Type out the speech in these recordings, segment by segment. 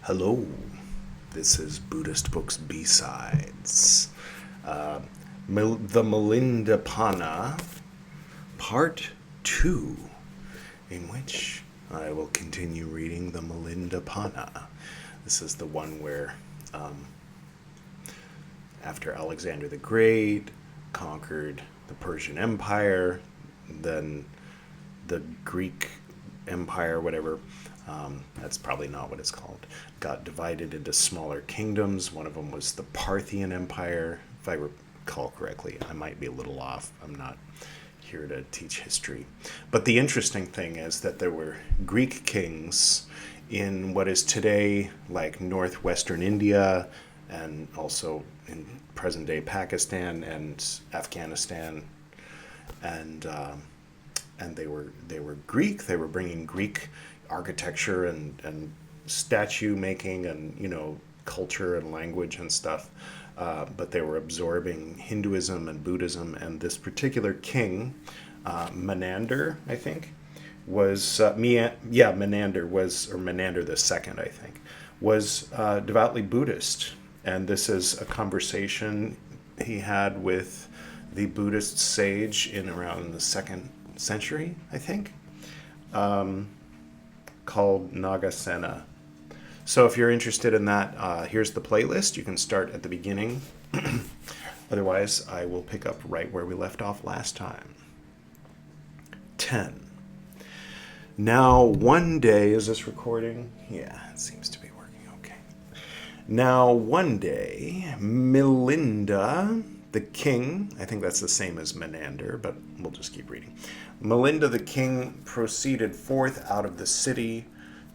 Hello, this is Buddhist Books B-Sides. The Milinda Panha, Part 2, in which I will continue reading the Milinda Panha. This is the one where, after Alexander the Great conquered the Persian Empire, then the Greek Empire, whatever, that's probably not what it's called, got divided into smaller kingdoms. One of them was the Parthian Empire, if I recall correctly. I might be a little off. I'm not here to teach history. But the interesting thing is that there were Greek kings in what is today like northwestern India and also in present-day Pakistan and Afghanistan, and they were Greek. They were bringing Greek architecture and statue making and culture and language and stuff, but they were absorbing Hinduism and Buddhism. And this particular king, Menander, I think, was Menander was, or Menander the Second, I think, was devoutly Buddhist. And this is a conversation he had with the Buddhist sage in around the 2nd century, I think, called Nagasena. So if you're interested in that, here's the playlist. You can start at the beginning. Otherwise, I will pick up right where we left off last time. 10. Now, one day, is this recording? Yeah, it seems to be working okay. Now, one day, Milinda, the king, I think that's the same as Menander, but we'll just keep reading. Milinda the king proceeded forth out of the city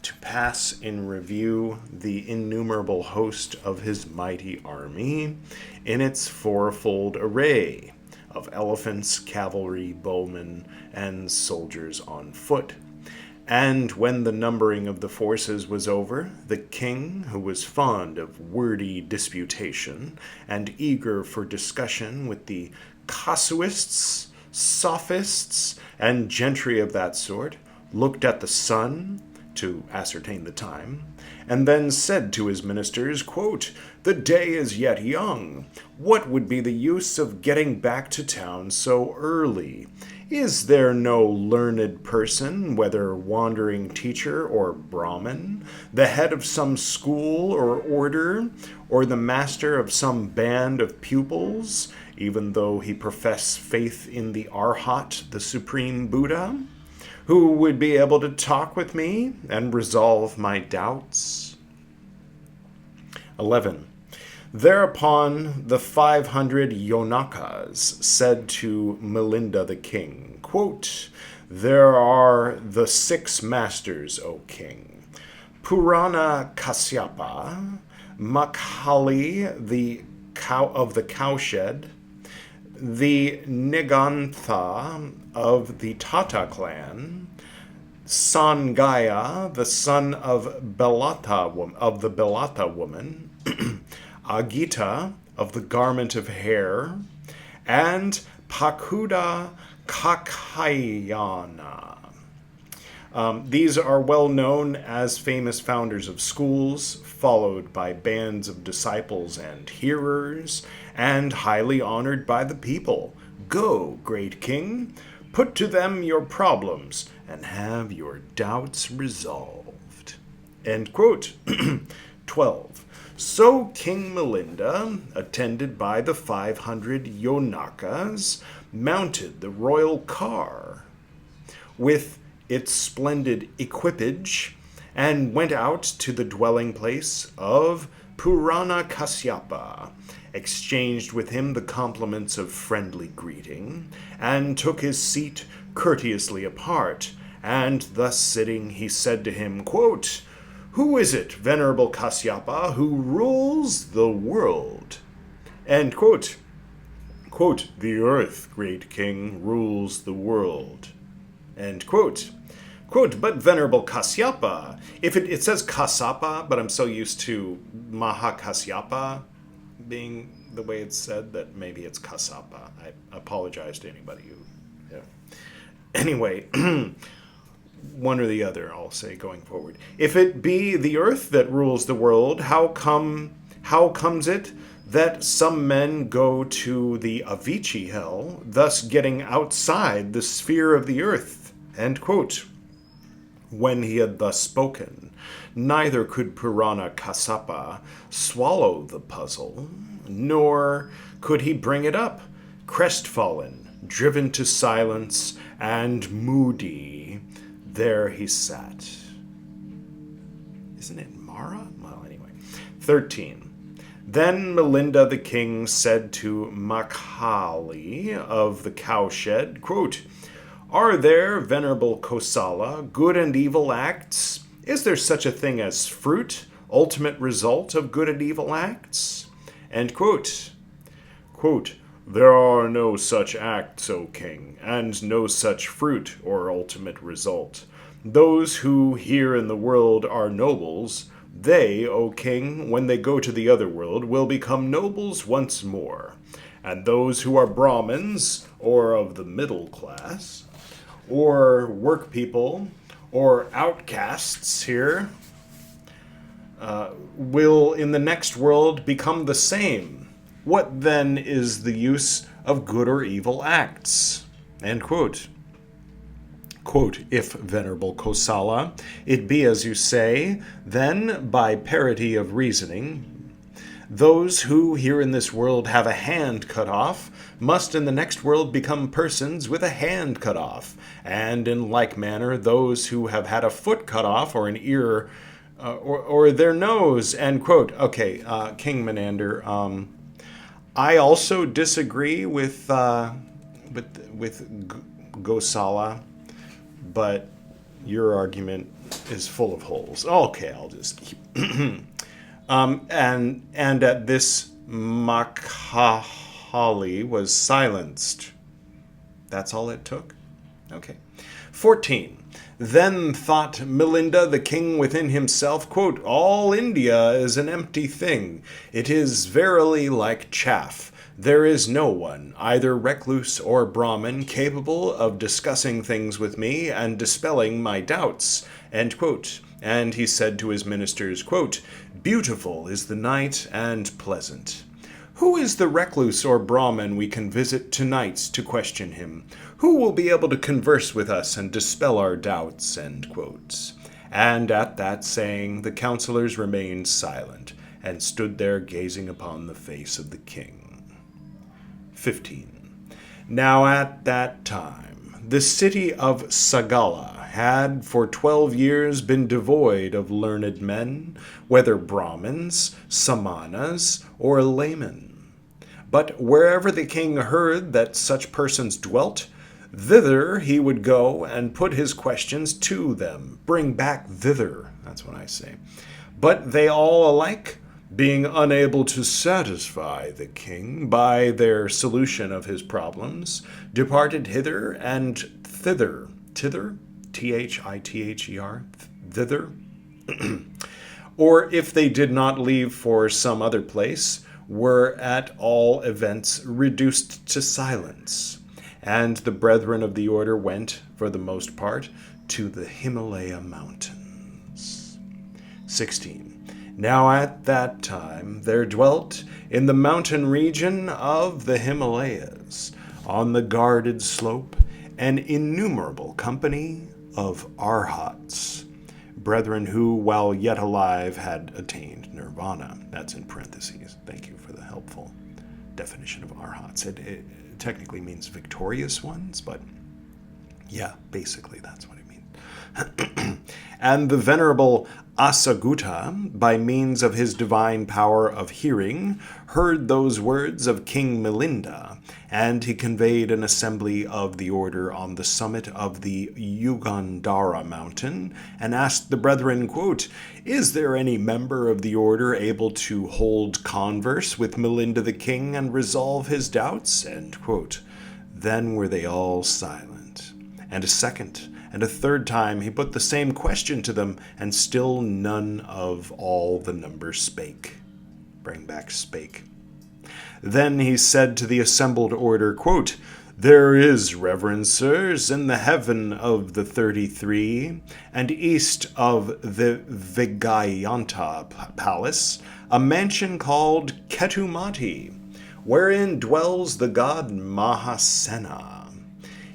to pass in review the innumerable host of his mighty army in its fourfold array of elephants, cavalry, bowmen, and soldiers on foot. And when the numbering of the forces was over, the king, who was fond of wordy disputation and eager for discussion with the casuists, sophists, and gentry of that sort, looked at the sun to ascertain the time, and then said to his ministers, quote, "The day is yet young. What would be the use of getting back to town so early? Is there no learned person, whether wandering teacher or Brahmin, the head of some school or order, or the master of some band of pupils, even though he profess faith in the Arhat, the Supreme Buddha, who would be able to talk with me and resolve my doubts?" 11. Thereupon the 500 Yonakas said to Milinda the king, quote, "There are the 6 masters, O king, Purana Kasyapa, Makhali of the cowshed, the Nigantha of the Tata clan, Sangaya, the son of the Belata woman, Agita of the garment of hair, and Pakuda Kakayana. These are well known as famous founders of schools, followed by bands of disciples and hearers, and highly honored by the people. Go, great king, put to them your problems, and have your doubts resolved." End quote. 12. So King Milinda, attended by the 500 Yonakas, mounted the royal car with its splendid equipage and went out to the dwelling place of Purana Kasyapa, exchanged with him the compliments of friendly greeting, and took his seat courteously apart, and thus sitting he said to him, quote, "Who is it, venerable Kasyapa, who rules the world?" End quote. Quote, "The earth, great king, rules the world." End quote. Quote, "But venerable Kasyapa," if it says Kasapa, but I'm so used to Mahakasyapa being the way it's said that maybe it's Kasapa. I apologize to anybody who, yeah. Anyway, one or the other, I'll say, going forward. If it be the earth that rules the world, how comes it that some men go to the Avicii hell, thus getting outside the sphere of the earth? End quote. When he had thus spoken, neither could Purana Kassapa swallow the puzzle, nor could he bring it up. Crestfallen, driven to silence, and moody, there he sat. Isn't it Mara? Well, anyway. 13. Then Milinda the king said to Makhali of the cowshed, quote, "Are there, venerable Kosala, good and evil acts? Is there such a thing as fruit, ultimate result of good and evil acts?" End quote. Quote, "There are no such acts, O king, and no such fruit or ultimate result. Those who here in the world are nobles, they, O king, when they go to the other world, will become nobles once more. And those who are Brahmins, or of the middle class, or work people, or outcasts here, will in the next world become the same. What then is the use of good or evil acts?" End quote. Quote, "If, venerable Kosala, it be as you say, then, by parity of reasoning, those who here in this world have a hand cut off must in the next world become persons with a hand cut off, and in like manner those who have had a foot cut off or an ear or their nose." End quote. Okay, King Menander, I also disagree with Gosala, but your argument is full of holes. Okay, I'll just keep. And at this, Makhali was silenced. That's all it took? Okay. 14. Then thought Milinda the king within himself, quote, "All India is an empty thing. It is verily like chaff. There is no one, either recluse or Brahmin, capable of discussing things with me and dispelling my doubts." End quote. And he said to his ministers, quote, "Beautiful is the night and pleasant. Who is the recluse or Brahmin we can visit tonight to question him? Who will be able to converse with us and dispel our doubts?" End quote. And at that saying, the counselors remained silent and stood there gazing upon the face of the king. 15. Now at that time, the city of Sagala had for 12 years been devoid of learned men, whether Brahmins, Samanas, or laymen. But wherever the king heard that such persons dwelt, thither he would go and put his questions to them. Bring back thither, that's what I say. But they all alike, being unable to satisfy the king by their solution of his problems, departed hither and thither. Thither? Thither? Thither? Or if they did not leave for some other place, were at all events reduced to silence. And the brethren of the order went, for the most part, to the Himalaya mountains. 16. Now at that time there dwelt in the mountain region of the Himalayas, on the guarded slope, an innumerable company of arhats, brethren who, while yet alive, had attained nirvana. That's in parentheses. Thank you for the helpful definition of arhats. It technically means victorious ones, but yeah, basically that's what it means. And the venerable Asagutta, by means of his divine power of hearing, heard those words of King Milinda, and he conveyed an assembly of the order on the summit of the Yugandhara mountain, and asked the brethren, quote, "Is there any member of the order able to hold converse with Milinda the king and resolve his doubts?" End quote. Then were they all silent. And a second and a third time he put the same question to them, and still none of all the number spake. Bring back spake. Then he said to the assembled order, quote, There is, reverend sirs, in the heaven of the 33, and east of the Vigayanta palace, a mansion called Ketumati, wherein dwells the god Mahasena.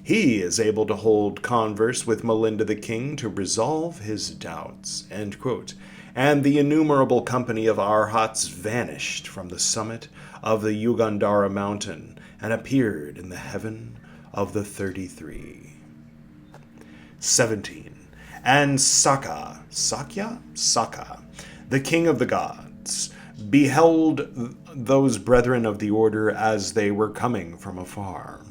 He is able to hold converse with Milinda the king to resolve his doubts. End quote. And the innumerable company of Arhats vanished from the summit of the Yugandhara mountain and appeared in the heaven of the 33. 17. And Saka, the king of the gods, beheld those brethren of the order as they were coming from afar.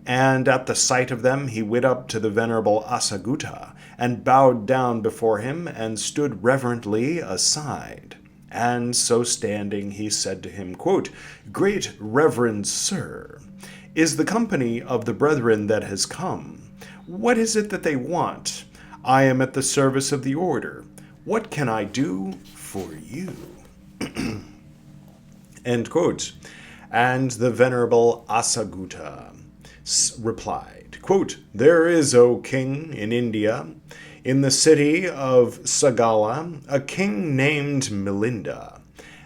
And at the sight of them he went up to the venerable Asaguta, and bowed down before him, and stood reverently aside. And so standing he said to him, quote, Great reverend sir, is the company of the brethren that has come. What is it that they want? I am at the service of the order. What can I do for you? End quote. And the venerable Asaguta replied, quote, There is, O king, in India, in the city of Sagala, a king named Milinda.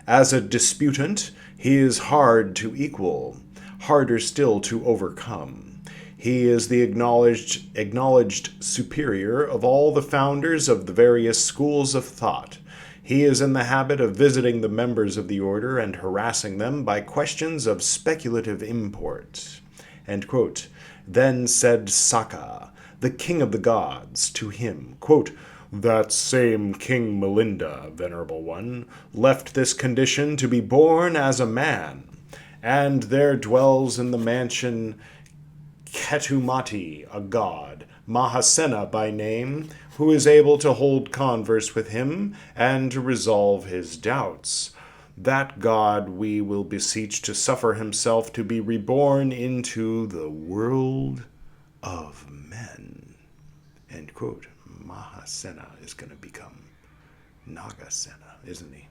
As a disputant, he is hard to equal, harder still to overcome. He is the acknowledged superior of all the founders of the various schools of thought. He is in the habit of visiting the members of the order and harassing them by questions of speculative import. End quote. Then said Saka, the king of the gods, to him, quote, That same King Milinda, venerable one, left this condition to be born as a man, and there dwells in the mansion Ketumati, a god, Mahasena by name, who is able to hold converse with him and to resolve his doubts. That God we will beseech to suffer himself to be reborn into the world of men. End quote. Mahasena is going to become Nagasena, isn't he?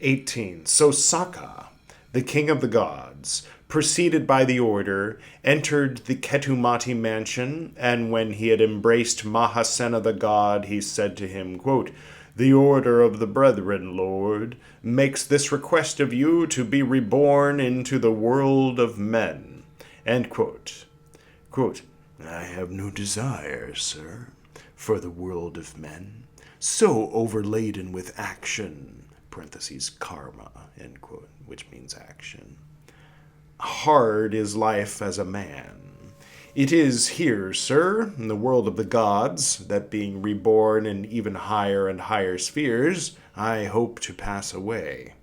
18. So Saka, the king of the gods, preceded by the order, entered the Ketumati mansion, and when he had embraced Mahasena the god, he said to him, quote, The order of the brethren, Lord, makes this request of you to be reborn into the world of men. End quote. Quote, I have no desire, sir, for the world of men, so overladen with action, parentheses, karma, end quote, which means action. Hard is life as a man. It is here, sir, in the world of the gods, that being reborn in even higher and higher spheres, I hope to pass away.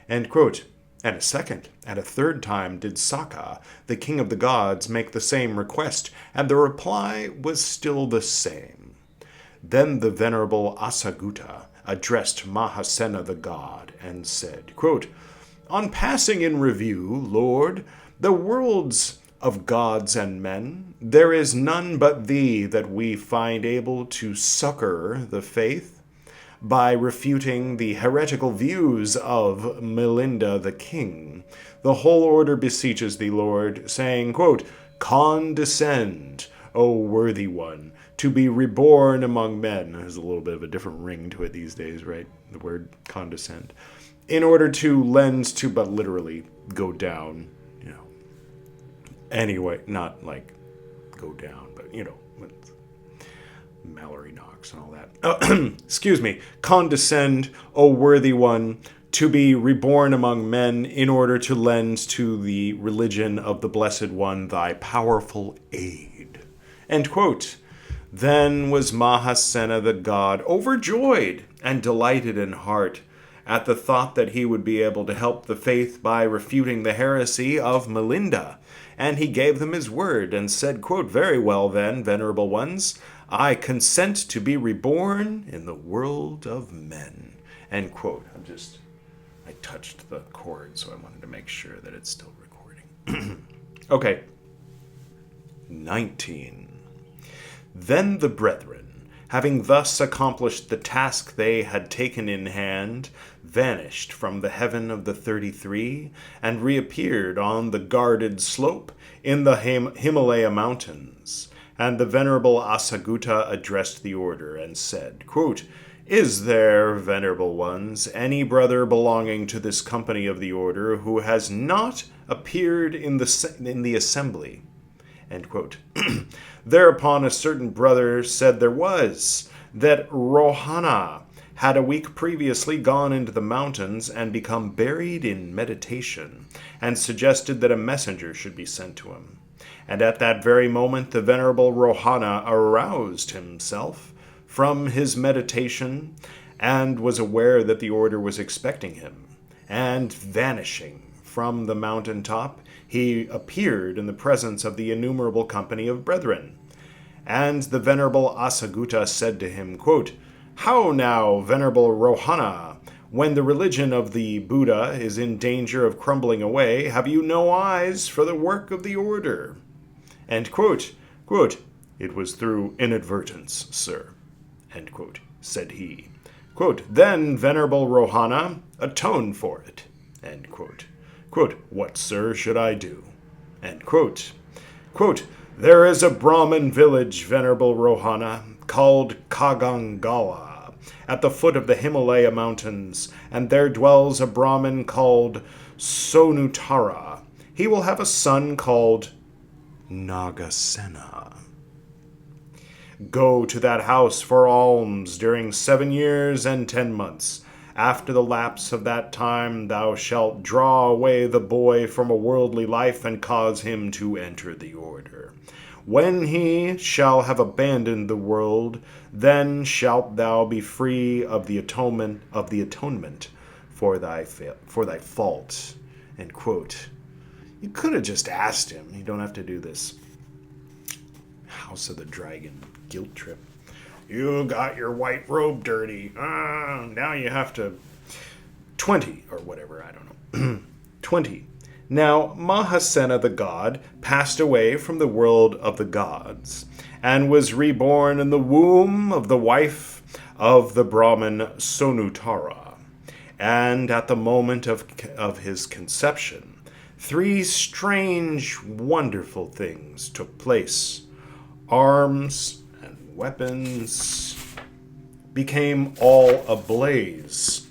End quote. And a third time did Saka, the king of the gods, make the same request, and the reply was still the same. Then the venerable Asaguta addressed Mahasena the god, and said, quote, On passing in review, Lord, the worlds of gods and men, there is none but thee that we find able to succor the faith by refuting the heretical views of Milinda the king. The whole order beseeches thee, Lord, saying, quote, Condescend, O worthy one, to be reborn among men. There's a little bit of a different ring to it these days, right? The word condescend. In order to lend to, but literally, go down, Anyway, not like go down, but, with Mallory Knox and all that. Excuse me. Condescend, O worthy one, to be reborn among men in order to lend to the religion of the Blessed One thy powerful aid. End quote. Then was Mahasena the god overjoyed and delighted in heart at the thought that he would be able to help the faith by refuting the heresy of Milinda. And he gave them his word and said, quote, Very well then, venerable ones, I consent to be reborn in the world of men. End quote. I touched the cord, so I wanted to make sure that it's still recording. Okay. 19. Then the brethren, having thus accomplished the task they had taken in hand, vanished from the heaven of the 33 and reappeared on the guarded slope in the Himalaya mountains. And the venerable Asagutta addressed the order and said, quote, "Is there, venerable ones, any brother belonging to this company of the order who has not appeared in the assembly?" End quote. Thereupon a certain brother said there was, that Rohana had a week previously gone into the mountains and become buried in meditation, and suggested that a messenger should be sent to him. And at that very moment the venerable Rohana aroused himself from his meditation, and was aware that the order was expecting him, and vanishing from the mountain top, he appeared in the presence of the innumerable company of brethren. And the venerable Asagutta said to him, quote, "How now, venerable Rohana, when the religion of the Buddha is in danger of crumbling away, have you no eyes for the work of the order?" End quote. Quote, "It was through inadvertence, sir," end quote, said he. Quote, "Then, venerable Rohana, atone for it." End quote. Quote, "What, sir, should I do?" End quote. Quote, "There is a Brahmin village, venerable Rohana, called Kagangala, at the foot of the Himalaya mountains, and there dwells a Brahmin called Sonutara. He will have a son called Nagasena. Go to that house for alms during 7 years and 10 months. After the lapse of that time thou shalt draw away the boy from a worldly life and cause him to enter the order. When he shall have abandoned the world, then shalt thou be free of the atonement for thy fault." End quote. You could have just asked him. You don't have to do this House of the Dragon guilt trip. You got your white robe dirty. Now you have to... 20, or whatever, I don't know. 20. Now Mahasena the god passed away from the world of the gods, and was reborn in the womb of the wife of the Brahmin Sonutara. And at the moment of his conception, 3 strange, wonderful things took place. Arms and weapons became all ablaze.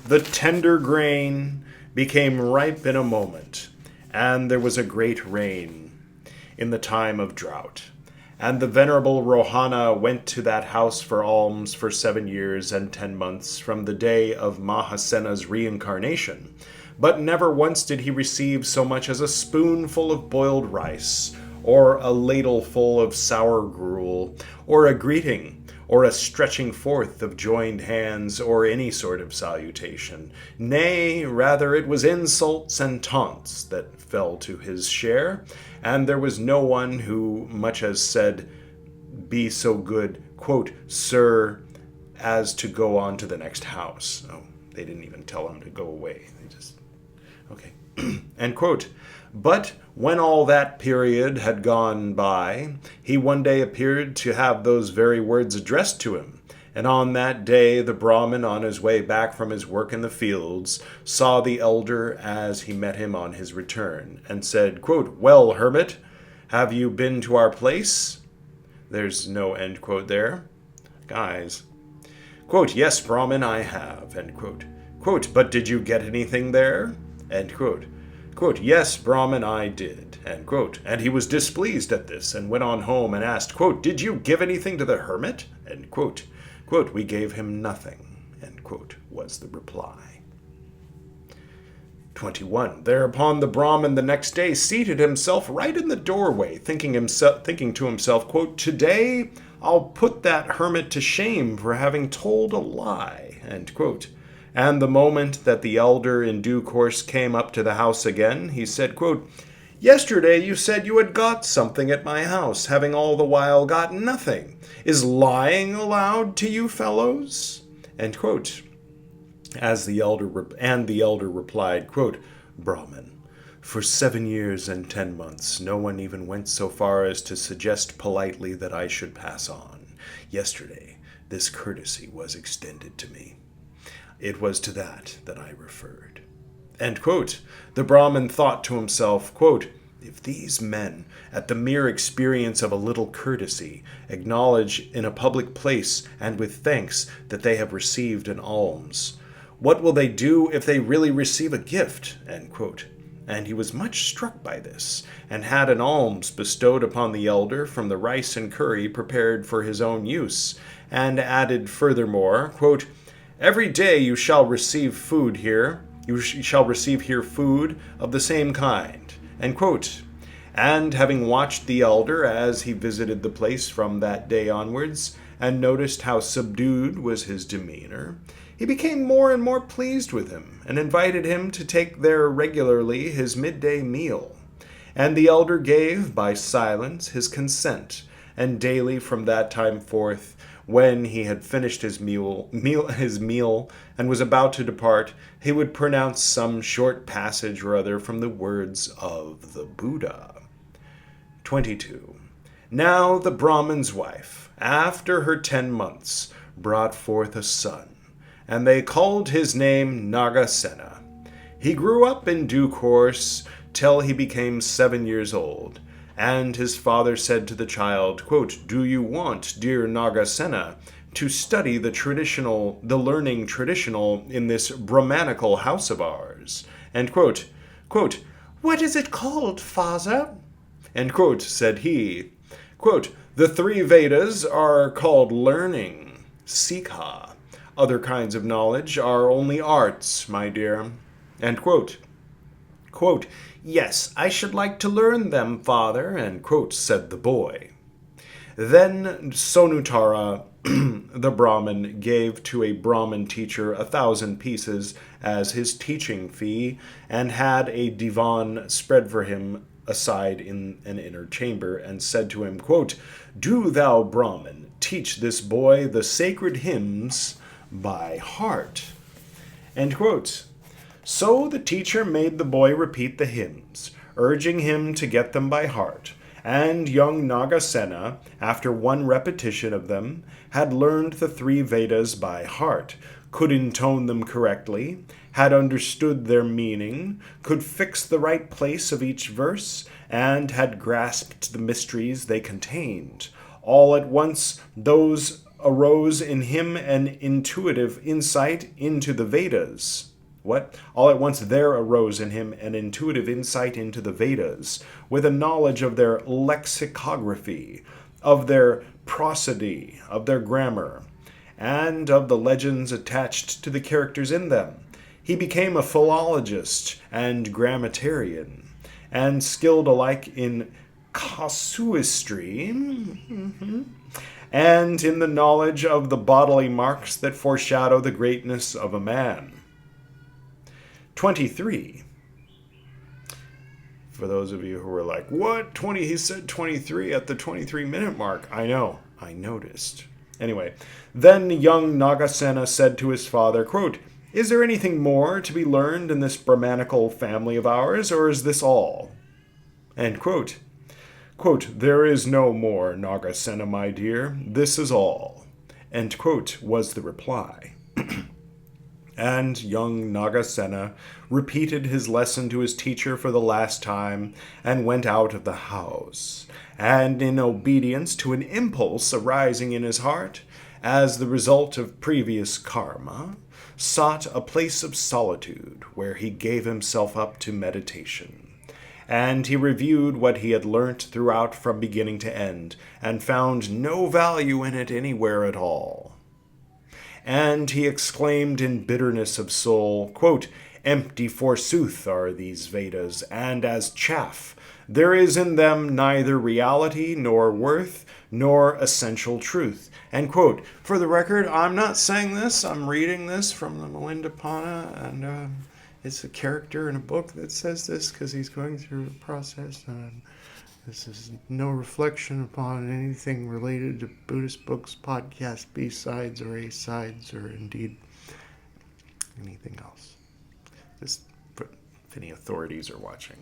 The tender grain became ripe in a moment, and there was a great rain in the time of drought. And the venerable Rohana went to that house for alms for 7 years and 10 months from the day of Mahasena's reincarnation. But never once did he receive so much as a spoonful of boiled rice, or a ladleful of sour gruel, or a greeting, or a stretching forth of joined hands, or any sort of salutation. Nay, rather it was insults and taunts that fell to his share, and there was no one who much as said, "Be so good, quote, sir, as to go on to the next house." Oh, they didn't even tell him to go away. They just, okay. End quote. But when all that period had gone by, he one day appeared to have those very words addressed to him. And on that day the Brahmin, on his way back from his work in the fields, saw the elder as he met him on his return, and said, quote, "Well, hermit, have you been to our place?" There's no end quote there. Guys. Quote, "Yes, Brahmin, I have," end quote. Quote, "But did you get anything there?" End quote. Quote, "Yes, Brahmin, I did," end quote. And he was displeased at this, and went on home and asked, quote, "Did you give anything to the hermit?" End quote. Quote, "We gave him nothing," end quote, was the reply. 21. Thereupon the Brahmin the next day seated himself right in the doorway, thinking to himself, quote, "Today I'll put that hermit to shame for having told a lie," end quote. And the moment that the elder in due course came up to the house again, he said, quote, "Yesterday you said you had got something at my house, having all the while got nothing. Is lying allowed to you fellows?" End quote. The elder replied, quote, "Brahmin, for 7 years and 10 months, no one even went so far as to suggest politely that I should pass on. Yesterday, this courtesy was extended to me. It was to that I referred. End quote. The Brahmin thought to himself, quote, if these men, at the mere experience of a little courtesy, acknowledge in a public place and with thanks that they have received an alms, what will they do if they really receive a gift? End quote. And he was much struck by this, and had an alms bestowed upon the elder from the rice and curry prepared for his own use, and added furthermore, quote, every day you shall receive food here, you shall receive here food of the same kind. End quote. And having watched the elder as he visited the place from that day onwards, and noticed how subdued was his demeanor, he became more and more pleased with him, and invited him to take there regularly his midday meal. And the elder gave, by silence, his consent, and daily from that time forth, when he had finished his meal and was about to depart, he would pronounce some short passage or other from the words of the Buddha. 22. Now the Brahmin's wife, after her 10 months, brought forth a son, and they called his name Nagasena. He grew up in due course till he became 7 years old, and his father said to the child, quote, do you want, dear Nagasena, to study the learning traditional in this Brahmanical house of ours? End quote. Quote, what is it called, father? End quote, said he. Quote, the 3 Vedas are called learning, Sikha. Other kinds of knowledge are only arts, my dear. End quote. Quote, yes, I should like to learn them, father, end quote, said the boy. Then Sonutara, the Brahmin, gave to a Brahmin teacher 1,000 pieces as his teaching fee, and had a divan spread for him aside in an inner chamber, and said to him, quote, do thou, Brahmin, teach this boy the sacred hymns by heart. End quote. So the teacher made the boy repeat the hymns, urging him to get them by heart, and young Nagasena, after one repetition of them, had learned the 3 Vedas by heart, could intone them correctly, had understood their meaning, could fix the right place of each verse, and had grasped the mysteries they contained. All at once those arose in him an intuitive insight into the Vedas. What? All at once there arose in him an intuitive insight into the Vedas, with a knowledge of their lexicography, of their prosody, of their grammar, and of the legends attached to the characters in them. He became a philologist and grammatarian, and skilled alike in casuistry, and in the knowledge of the bodily marks that foreshadow the greatness of a man. 23. For those of you who were like, what? He said 23 at the 23-minute mark. I know. I noticed. Anyway, then young Nagasena said to his father, quote, is there anything more to be learned in this Brahmanical family of ours, or is this all? End quote. Quote, there is no more, Nagasena, my dear. This is all. End quote, was the reply. And young Nagasena repeated his lesson to his teacher for the last time, and went out of the house, and in obedience to an impulse arising in his heart, as the result of previous karma, sought a place of solitude where he gave himself up to meditation. And he reviewed what he had learnt throughout from beginning to end, and found no value in it anywhere at all. And he exclaimed in bitterness of soul, quote, empty forsooth are these Vedas, and as chaff. There is in them neither reality, nor worth, nor essential truth. End quote. For the record, I'm not saying this. I'm reading this from the Milinda Panha, and it's a character in a book that says this because he's going through a process. This is no reflection upon anything related to Buddhist books, podcasts, B-sides, or A-sides, or indeed anything else. Just if any authorities are watching.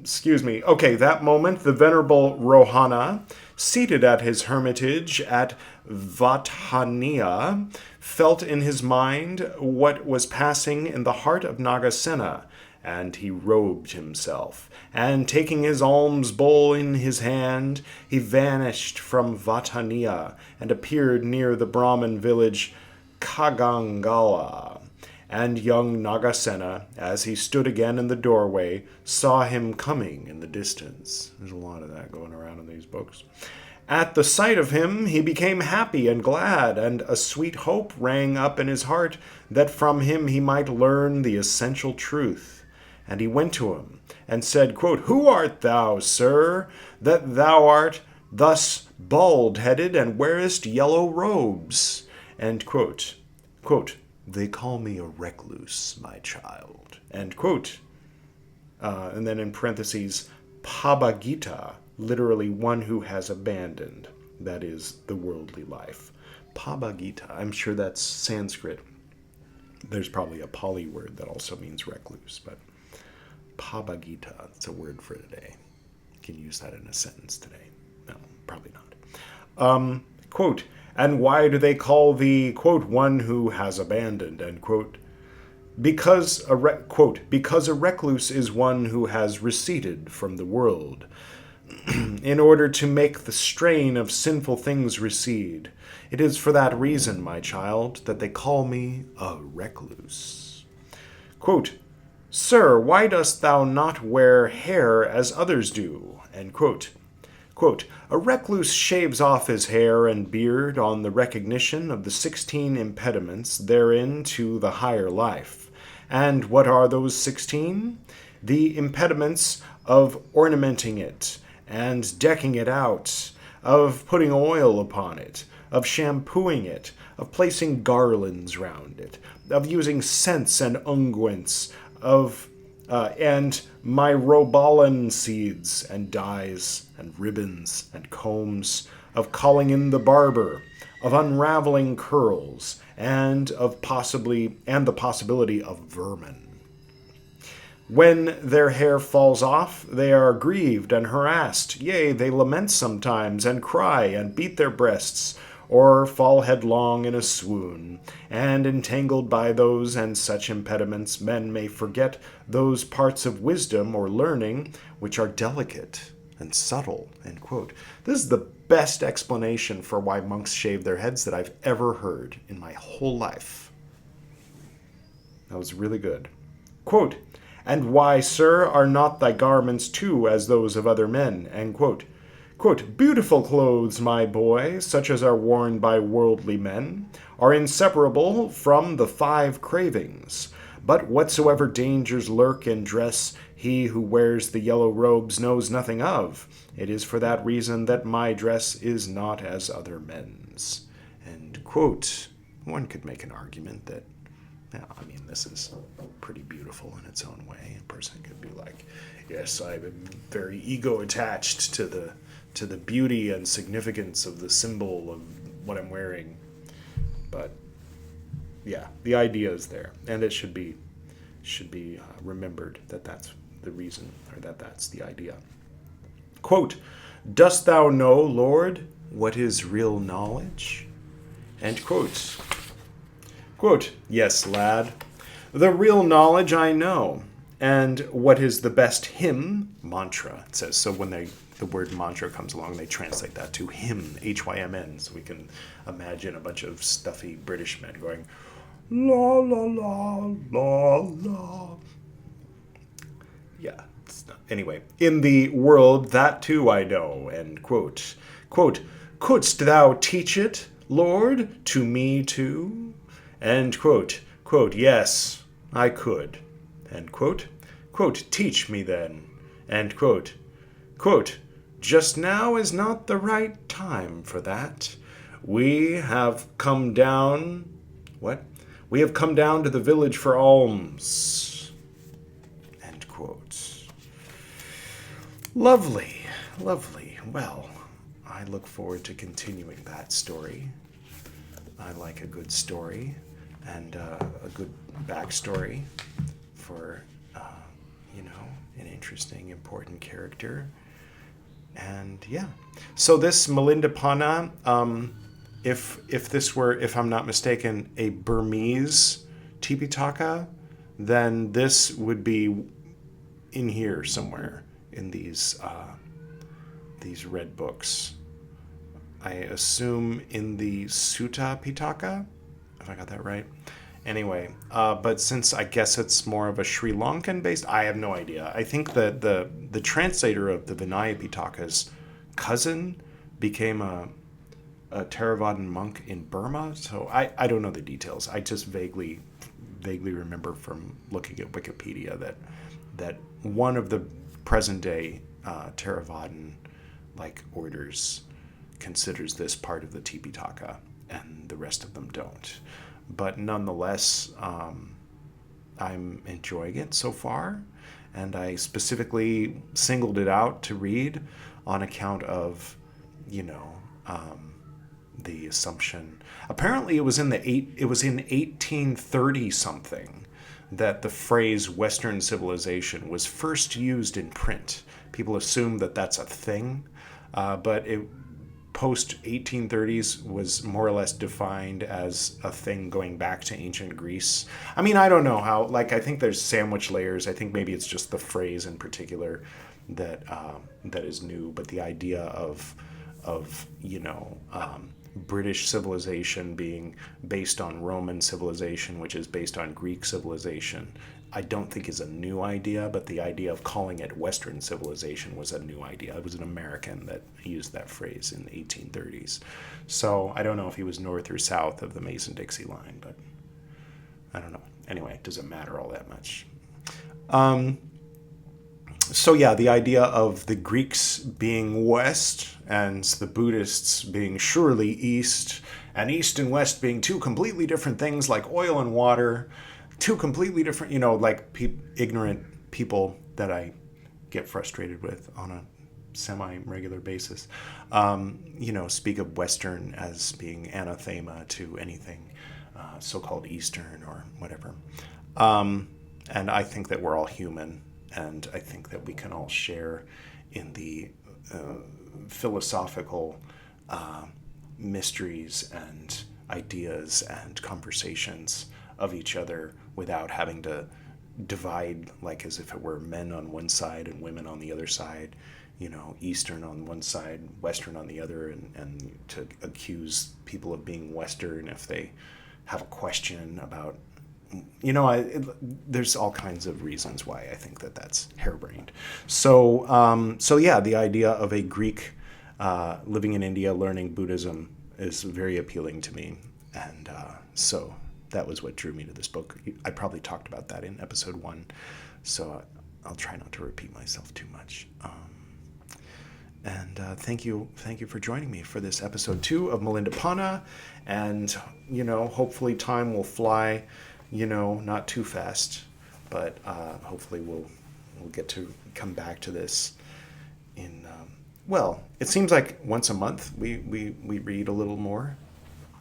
Excuse me. Okay, that moment, the Venerable Rohana seated at his hermitage at Vatthania, felt in his mind what was passing in the heart of Nagasena, and he robed himself, and taking his alms bowl in his hand, he vanished from Vatthania, and appeared near the Brahmin village Kagangala. And young Nagasena, as he stood again in the doorway, saw him coming in the distance. There's a lot of that going around in these books. At the sight of him, he became happy and glad, and a sweet hope rang up in his heart that from him he might learn the essential truth. And he went to him and said, quote, "Who art thou, sir, that thou art thus bald-headed and wearest yellow robes?" End quote. Quote, "They call me a recluse, my child." End quote. And then in parentheses, Pabagita, literally one who has abandoned. That is the worldly life. Pabagita, I'm sure that's Sanskrit. There's probably a Pali word that also means recluse, but Pabagita, it's a word for today. You can use that in a sentence today. No, probably not. Quote, "And why do they call thee, quote, one who has abandoned," end quote? Because because a recluse is one who has receded from the world, in order to make the strain of sinful things recede. It is for that reason, my child, that they call me a recluse. Quote, "Sir, why dost thou not wear hair as others do?" End quote. Quote, "A recluse shaves off his hair and beard on the recognition of the 16 impediments therein to the higher life. And what are those 16? The impediments of ornamenting it and decking it out, of putting oil upon it, of shampooing it, of placing garlands round it, of using scents and unguents, and myrobalan seeds and dyes and ribbons and combs, of calling in the barber, of unraveling curls, and the possibility of vermin. When their hair falls off, they are grieved and harassed. Yea, they lament sometimes, and cry, and beat their breasts, or fall headlong in a swoon. And entangled by those and such impediments, men may forget those parts of wisdom or learning which are delicate and subtle." End quote. This is the best explanation for why monks shave their heads that I've ever heard in my whole life. That was really good. Quote, "And why, sir, are not thy garments too as those of other men?" End quote. Quote, "Beautiful clothes, my boy, such as are worn by worldly men, are inseparable from the 5 cravings. But whatsoever dangers lurk in dress, he who wears the yellow robes knows nothing of. It is for that reason that my dress is not as other men's." End quote. One could make an argument that, this is pretty beautiful in its own way. A person could be like, yes, I'm very ego attached to the beauty and significance of the symbol of what I'm wearing. But yeah, the idea is there, and it should be remembered that that's the reason, or that that's the idea. Quote, "Dost thou know, Lord, what is real knowledge?" End quote. Quote, "Yes, lad, the real knowledge I know. And what is the best hymn?" Mantra, it says. So when the word mantra comes along, they translate that to hymn, H-Y-M-N. So we can imagine a bunch of stuffy British men going, la, la, la, la, la. Yeah. Anyway, "In the world, that too I know." End quote. Quote, "Couldst thou teach it, Lord, to me too?" End quote. Quote, "Yes, I could." End quote. Quote, "Teach me then." End quote. Quote, "Just now is not the right time for that. We have come down..." What? "We have come down to the village for alms." End quote. Lovely, lovely. Well, I look forward to continuing that story. I like a good story and a good backstory for, an interesting, important character. And yeah, so this Milinda Panha, if this were, if I'm not mistaken, a Burmese Tipitaka, then this would be in here somewhere in these red books. I assume in the Sutta Pitaka, if I got that right. Anyway, but since I guess it's more of a Sri Lankan based, I have no idea. I think that the translator of the Vinaya Pitaka's cousin became a Theravadan monk in Burma. So I don't know the details. I just vaguely remember from looking at Wikipedia that one of the present day Theravadan like orders considers this part of the Tipitaka, and the rest of them don't. But nonetheless, I'm enjoying it so far, and I specifically singled it out to read on account of, you know, the assumption. Apparently, it was in 1830 something that the phrase Western civilization was first used in print. People assume that that's a thing, but it post 1830s was more or less defined as a thing going back to ancient Greece. I mean, I don't know how. Like, I think there's sandwich layers. I think maybe it's just the phrase in particular that that is new. But the idea of British civilization being based on Roman civilization, which is based on Greek civilization, I don't think is a new idea, but the idea of calling it Western civilization was a new idea. It was an American that used that phrase in the 1830s. So I don't know if he was north or south of the Mason-Dixie line, but I don't know. Anyway, it doesn't matter all that much. So yeah, the idea of the Greeks being west and the Buddhists being surely east, and east and west being two completely different things like oil and water, two completely different, like ignorant people that I get frustrated with on a semi-regular basis, speak of Western as being anathema to anything so-called Eastern or whatever. And I think that we're all human, and I think that we can all share in the philosophical mysteries and ideas and conversations of each other without having to divide, like as if it were men on one side and women on the other side, Eastern on one side, Western on the other, and to accuse people of being Western if they have a question about, there's all kinds of reasons why I think that that's harebrained. So yeah, the idea of a Greek living in India learning Buddhism is very appealing to me, and so that was what drew me to this book. I probably talked about that in episode 1, so I'll try not to repeat myself too much. And thank you for joining me for this episode 2 of Milinda Panha, and hopefully time will fly, not too fast, but hopefully we'll get to come back to this in it seems like once a month we read a little more,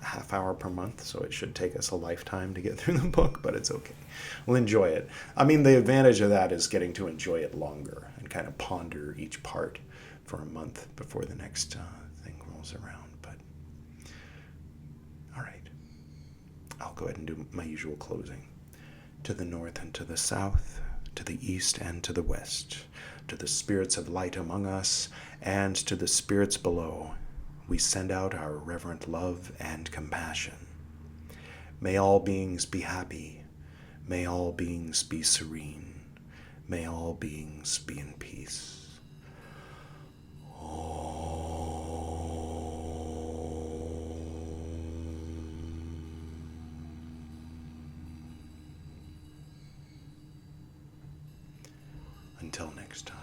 a half hour per month, so it should take us a lifetime to get through the book, but it's okay. We'll enjoy it. I mean, the advantage of that is getting to enjoy it longer and kind of ponder each part for a month before the next thing rolls around. But all right, I'll go ahead and do my usual closing. To the north and to the south, to the east and to the west, to the spirits of light among us and to the spirits below, we send out our reverent love and compassion. May all beings be happy. May all beings be serene. May all beings be in peace. Until next time.